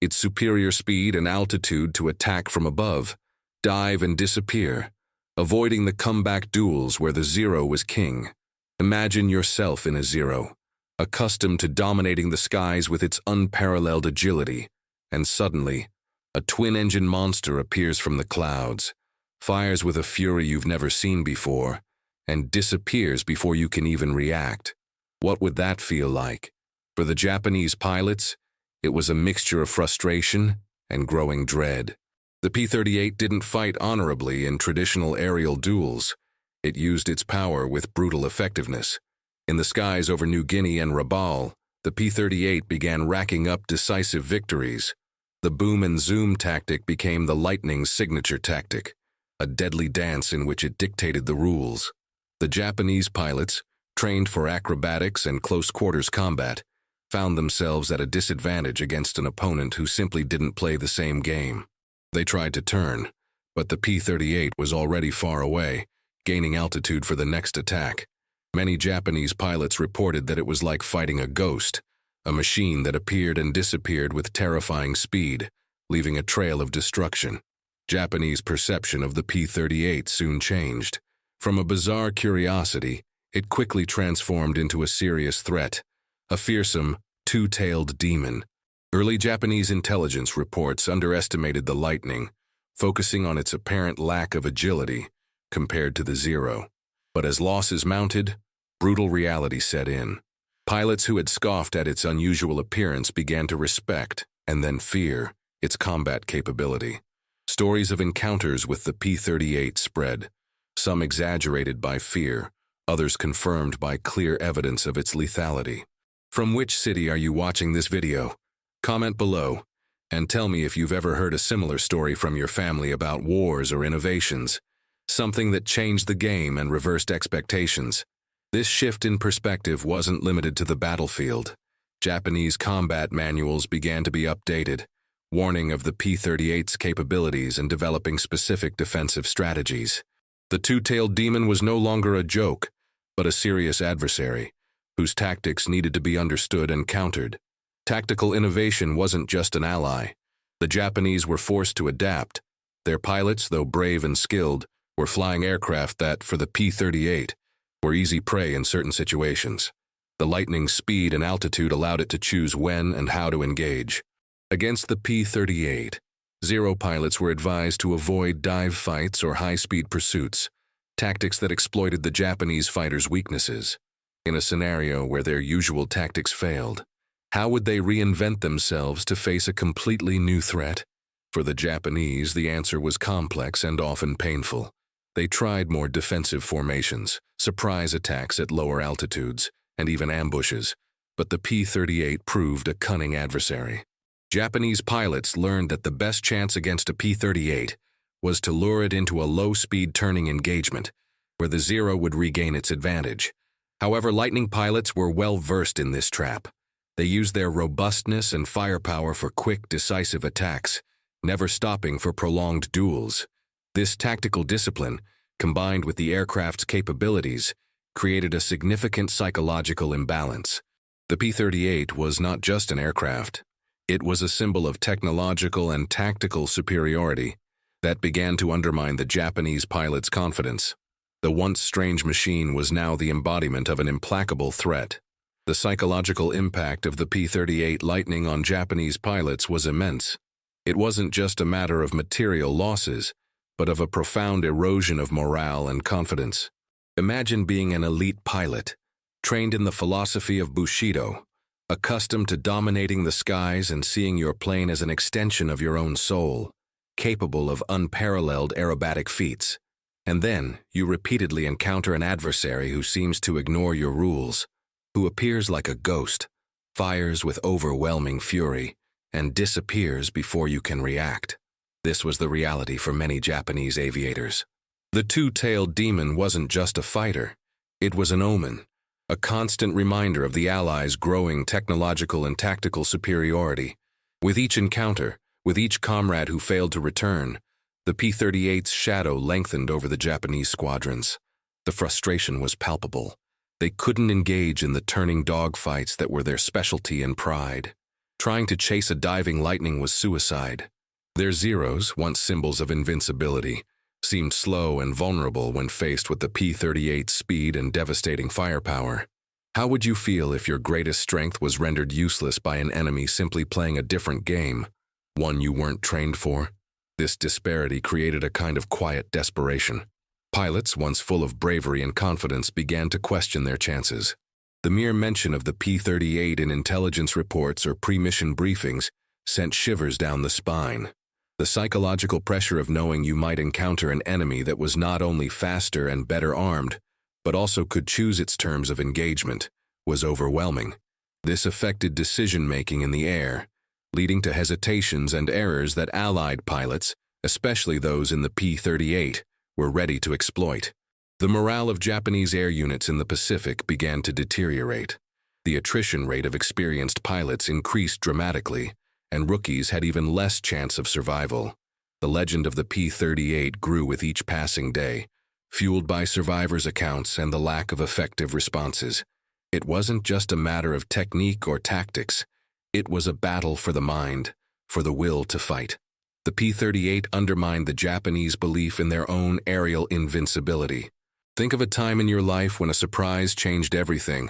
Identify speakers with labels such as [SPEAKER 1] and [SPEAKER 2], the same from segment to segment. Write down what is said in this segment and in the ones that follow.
[SPEAKER 1] its superior speed and altitude to attack from above, dive and disappear, avoiding the comeback duels where the Zero was king. Imagine yourself in a Zero, accustomed to dominating the skies with its unparalleled agility, and suddenly, a twin-engine monster appears from the clouds, fires with a fury you've never seen before, and disappears before you can even react. What would that feel like? For the Japanese pilots, it was a mixture of frustration and growing dread. The P-38 didn't fight honorably in traditional aerial duels. It used its power with brutal effectiveness. In the skies over New Guinea and Rabaul, the P-38 began racking up decisive victories. The boom and zoom tactic became the Lightning's signature tactic, a deadly dance in which it dictated the rules. The Japanese pilots, trained for acrobatics and close-quarters combat, found themselves at a disadvantage against an opponent who simply didn't play the same game. They tried to turn, but the P-38 was already far away, gaining altitude for the next attack. Many Japanese pilots reported that it was like fighting a ghost, a machine that appeared and disappeared with terrifying speed, leaving a trail of destruction. Japanese perception of the P-38 soon changed. From a bizarre curiosity, it quickly transformed into a serious threat, a fearsome, two-tailed demon. Early Japanese intelligence reports underestimated the Lightning, focusing on its apparent lack of agility compared to the Zero. But as losses mounted, brutal reality set in. Pilots who had scoffed at its unusual appearance began to respect, and then fear, its combat capability. Stories of encounters with the P-38 spread, some exaggerated by fear, others confirmed by clear evidence of its lethality. From which city are you watching this video? Comment below, and tell me if you've ever heard a similar story from your family about wars or innovations, something that changed the game and reversed expectations. This shift in perspective wasn't limited to the battlefield. Japanese combat manuals began to be updated, warning of the P-38's capabilities and developing specific defensive strategies. The two-tailed demon was no longer a joke, but a serious adversary, whose tactics needed to be understood and countered. Tactical innovation wasn't just an ally. The Japanese were forced to adapt. Their pilots, though brave and skilled, were flying aircraft that, for the P-38, were easy prey in certain situations. The Lightning's speed and altitude allowed it to choose when and how to engage. Against the P-38, Zero pilots were advised to avoid dive fights or high-speed pursuits, tactics that exploited the Japanese fighters' weaknesses. In a scenario where their usual tactics failed, how would they reinvent themselves to face a completely new threat? For the Japanese, the answer was complex and often painful. They tried more defensive formations, surprise attacks at lower altitudes, and even ambushes, but the P-38 proved a cunning adversary. Japanese pilots learned that the best chance against a P-38 was to lure it into a low-speed turning engagement, where the Zero would regain its advantage. However, Lightning pilots were well-versed in this trap. They used their robustness and firepower for quick, decisive attacks, never stopping for prolonged duels. This tactical discipline, combined with the aircraft's capabilities, created a significant psychological imbalance. The P-38 was not just an aircraft. It was a symbol of technological and tactical superiority that began to undermine the Japanese pilots' confidence. The once strange machine was now the embodiment of an implacable threat. The psychological impact of the P-38 Lightning on Japanese pilots was immense. It wasn't just a matter of material losses, but of a profound erosion of morale and confidence. Imagine being an elite pilot, trained in the philosophy of Bushido, accustomed to dominating the skies and seeing your plane as an extension of your own soul, capable of unparalleled aerobatic feats. And then, you repeatedly encounter an adversary who seems to ignore your rules, who appears like a ghost, fires with overwhelming fury, and disappears before you can react. This was the reality for many Japanese aviators. The two-tailed demon wasn't just a fighter. It was an omen, a constant reminder of the Allies' growing technological and tactical superiority. With each encounter, with each comrade who failed to return, the P-38's shadow lengthened over the Japanese squadrons. The frustration was palpable. They couldn't engage in the turning dogfights that were their specialty and pride. Trying to chase a diving lightning was suicide. Their Zeros, once symbols of invincibility, seemed slow and vulnerable when faced with the P-38's speed and devastating firepower. How would you feel if your greatest strength was rendered useless by an enemy simply playing a different game, one you weren't trained for? This disparity created a kind of quiet desperation. Pilots, once full of bravery and confidence, began to question their chances. The mere mention of the P-38 in intelligence reports or pre-mission briefings sent shivers down the spine. The psychological pressure of knowing you might encounter an enemy that was not only faster and better armed, but also could choose its terms of engagement, was overwhelming. This affected decision-making in the air, leading to hesitations and errors that Allied pilots, especially those in the P-38, were ready to exploit. The morale of Japanese air units in the Pacific began to deteriorate. The attrition rate of experienced pilots increased dramatically, and rookies had even less chance of survival. The legend of the P-38 grew with each passing day, fueled by survivors' accounts and the lack of effective responses. It wasn't just a matter of technique or tactics. It was a battle for the mind, for the will to fight. The P-38 undermined the Japanese belief in their own aerial invincibility. Think of a time in your life when a surprise changed everything,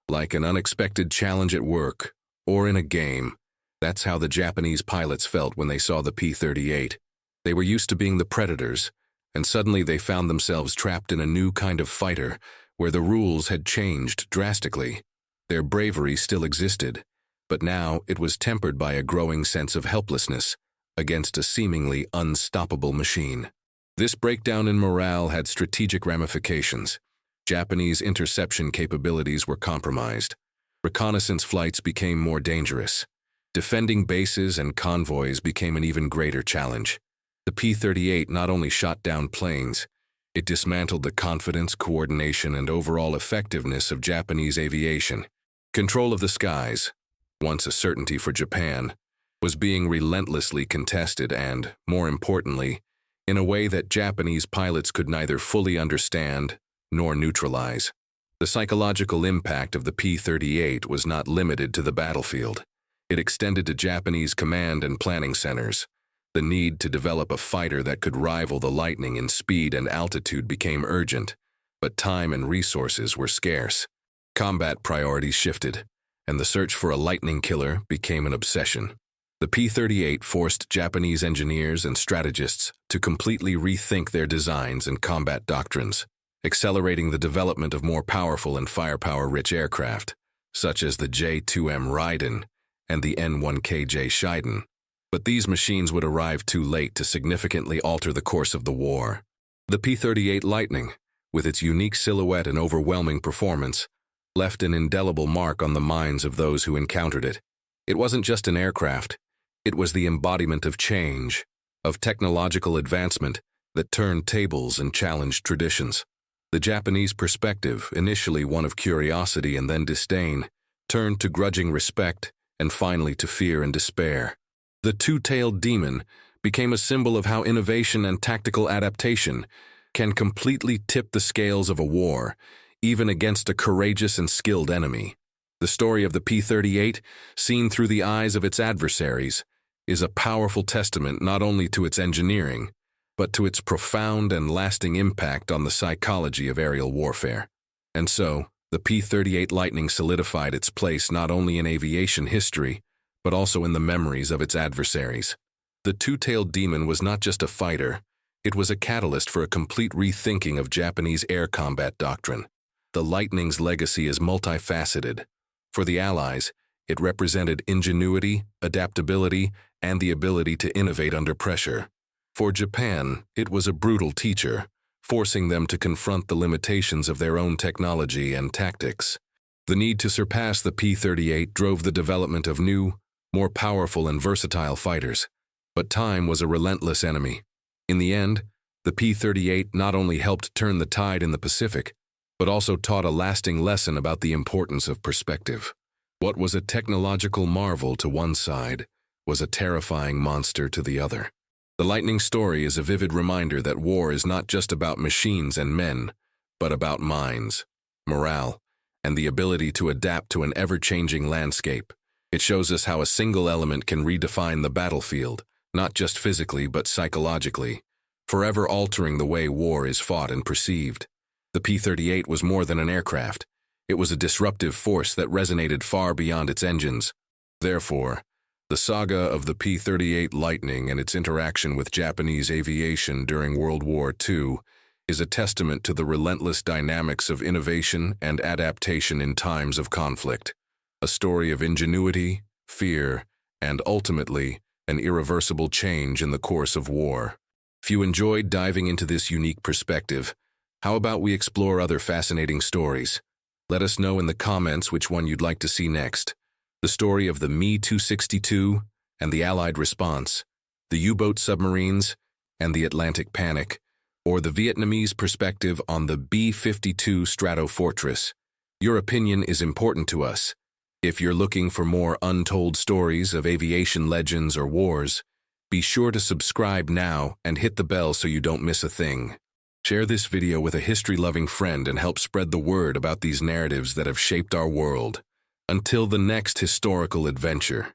[SPEAKER 1] like an unexpected challenge at work or in a game. That's how the Japanese pilots felt when they saw the P-38. They were used to being the predators, and suddenly they found themselves trapped in a new kind of fighter where the rules had changed drastically. Their bravery still existed, but now it was tempered by a growing sense of helplessness against a seemingly unstoppable machine. This breakdown in morale had strategic ramifications. Japanese interception capabilities were compromised. Reconnaissance flights became more dangerous. Defending bases and convoys became an even greater challenge. The P-38 not only shot down planes, it dismantled the confidence, coordination, and overall effectiveness of Japanese aviation. Control of the skies, once a certainty for Japan, was being relentlessly contested and, more importantly, in a way that Japanese pilots could neither fully understand nor neutralize. The psychological impact of the P-38 was not limited to the battlefield. It extended to Japanese command and planning centers. The need to develop a fighter that could rival the Lightning in speed and altitude became urgent, but time and resources were scarce. Combat priorities shifted, and the search for a Lightning killer became an obsession. The P-38 forced Japanese engineers and strategists to completely rethink their designs and combat doctrines, accelerating the development of more powerful and firepower-rich aircraft, such as the J-2M Raiden and the N-1KJ Shiden. But these machines would arrive too late to significantly alter the course of the war. The P-38 Lightning, with its unique silhouette and overwhelming performance, left an indelible mark on the minds of those who encountered it. It wasn't just an aircraft. It was the embodiment of change, of technological advancement that turned tables and challenged traditions. The Japanese perspective, initially one of curiosity and then disdain, turned to grudging respect and finally to fear and despair. The two-tailed demon became a symbol of how innovation and tactical adaptation can completely tip the scales of a war, even against a courageous and skilled enemy. The story of the P-38, seen through the eyes of its adversaries, is a powerful testament not only to its engineering, but to its profound and lasting impact on the psychology of aerial warfare. And so, the P-38 Lightning solidified its place not only in aviation history, but also in the memories of its adversaries. The two-tailed demon was not just a fighter, it was a catalyst for a complete rethinking of Japanese air combat doctrine. The Lightning's legacy is multifaceted. For the Allies, it represented ingenuity, adaptability, and the ability to innovate under pressure. For Japan, it was a brutal teacher, forcing them to confront the limitations of their own technology and tactics. The need to surpass the P-38 drove the development of new, more powerful and versatile fighters. But time was a relentless enemy. In the end, the P-38 not only helped turn the tide in the Pacific, but also taught a lasting lesson about the importance of perspective. What was a technological marvel to one side was a terrifying monster to the other. The Lightning story is a vivid reminder that war is not just about machines and men, but about minds, morale, and the ability to adapt to an ever-changing landscape. It shows us how a single element can redefine the battlefield, not just physically but psychologically, forever altering the way war is fought and perceived. The P-38 was more than an aircraft. It was a disruptive force that resonated far beyond its engines. Therefore, the saga of the P-38 Lightning and its interaction with Japanese aviation during World War II is a testament to the relentless dynamics of innovation and adaptation in times of conflict. A story of ingenuity, fear, and ultimately, an irreversible change in the course of war. If you enjoyed diving into this unique perspective, how about we explore other fascinating stories? Let us know in the comments which one you'd like to see next. The story of the Me-262 and the Allied response, the U-boat submarines and the Atlantic Panic, or the Vietnamese perspective on the B-52 Stratofortress. Your opinion is important to us. If you're looking for more untold stories of aviation legends or wars, be sure to subscribe now and hit the bell so you don't miss a thing. Share this video with a history-loving friend and help spread the word about these narratives that have shaped our world. Until the next historical adventure.